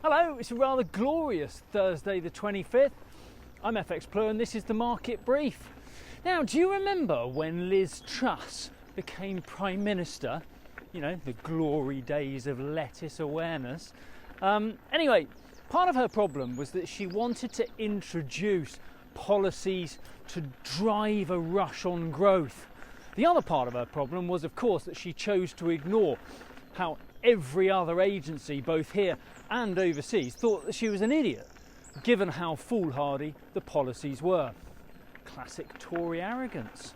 Hello, it's a rather glorious Thursday the 25th. I'm FxPlew and this is the Market Brief. Now, do you remember when Liz Truss became Prime Minister? You know, the glory days of lettuce awareness. Anyway, part of her problem was that she wanted to introduce policies to drive a rush on growth. The other part of her problem was, of course, that she chose to ignore how every other agency, both here and overseas, thought that she was an idiot, given how foolhardy the policies were. Classic Tory arrogance.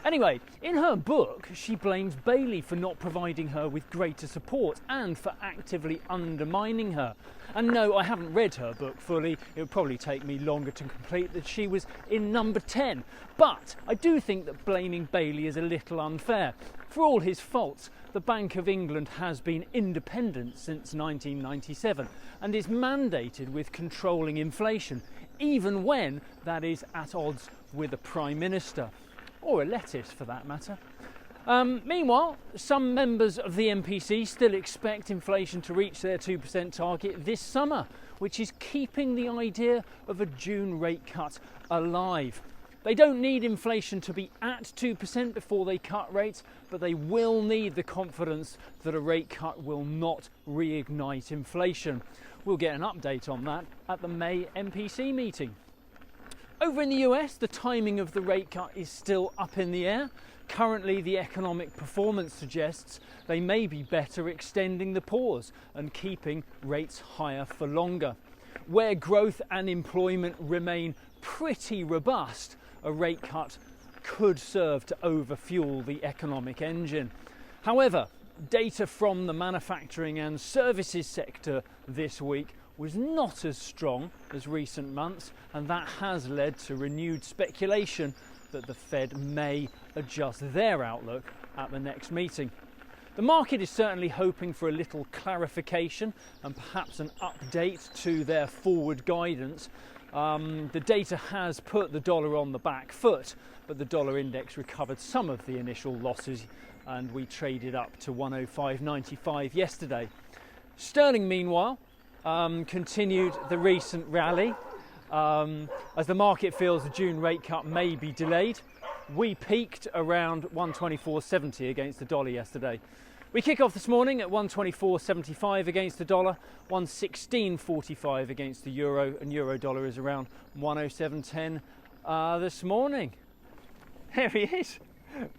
Anyway, in her book, she blames Bailey for not providing her with greater support and for actively undermining her. And no, I haven't read her book fully. It would probably take me longer to complete that she was in number 10. But I do think that blaming Bailey is a little unfair. For all his faults, the Bank of England has been independent since 1997 and is mandated with controlling inflation, even when that is at odds with a Prime Minister. Or a lettuce for that matter. Meanwhile, some members of the MPC still expect inflation to reach their 2% target this summer, which is keeping the idea of a June rate cut alive. They don't need inflation to be at 2% before they cut rates, but they will need the confidence that a rate cut will not reignite inflation. We'll get an update on that at the May MPC meeting. Over in the US, the timing of the rate cut is still up in the air. Currently, the economic performance suggests they may be better extending the pause and keeping rates higher for longer. Where growth and employment remain pretty robust, a rate cut could serve to overfuel the economic engine. However, data from the manufacturing and services sector this week was not as strong as recent months, and that has led to renewed speculation that the Fed may adjust their outlook at the next meeting. The market is certainly hoping for a little clarification and perhaps an update to their forward guidance. The data has put the dollar on the back foot, but the dollar index recovered some of the initial losses and we traded up to 105.95 yesterday. Sterling, meanwhile, continued the recent rally. As the market feels the June rate cut may be delayed, we peaked around 124.70 against the dollar yesterday. We kick off this morning at 124.75 against the dollar, 116.45 against the euro, and euro dollar is around 107.10 this morning. Here he is.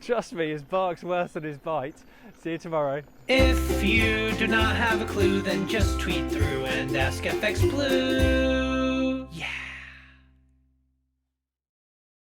Trust me, his bark's worse than his bite. See you tomorrow. If you do not have a clue, then just tweet through and ask FxPlew.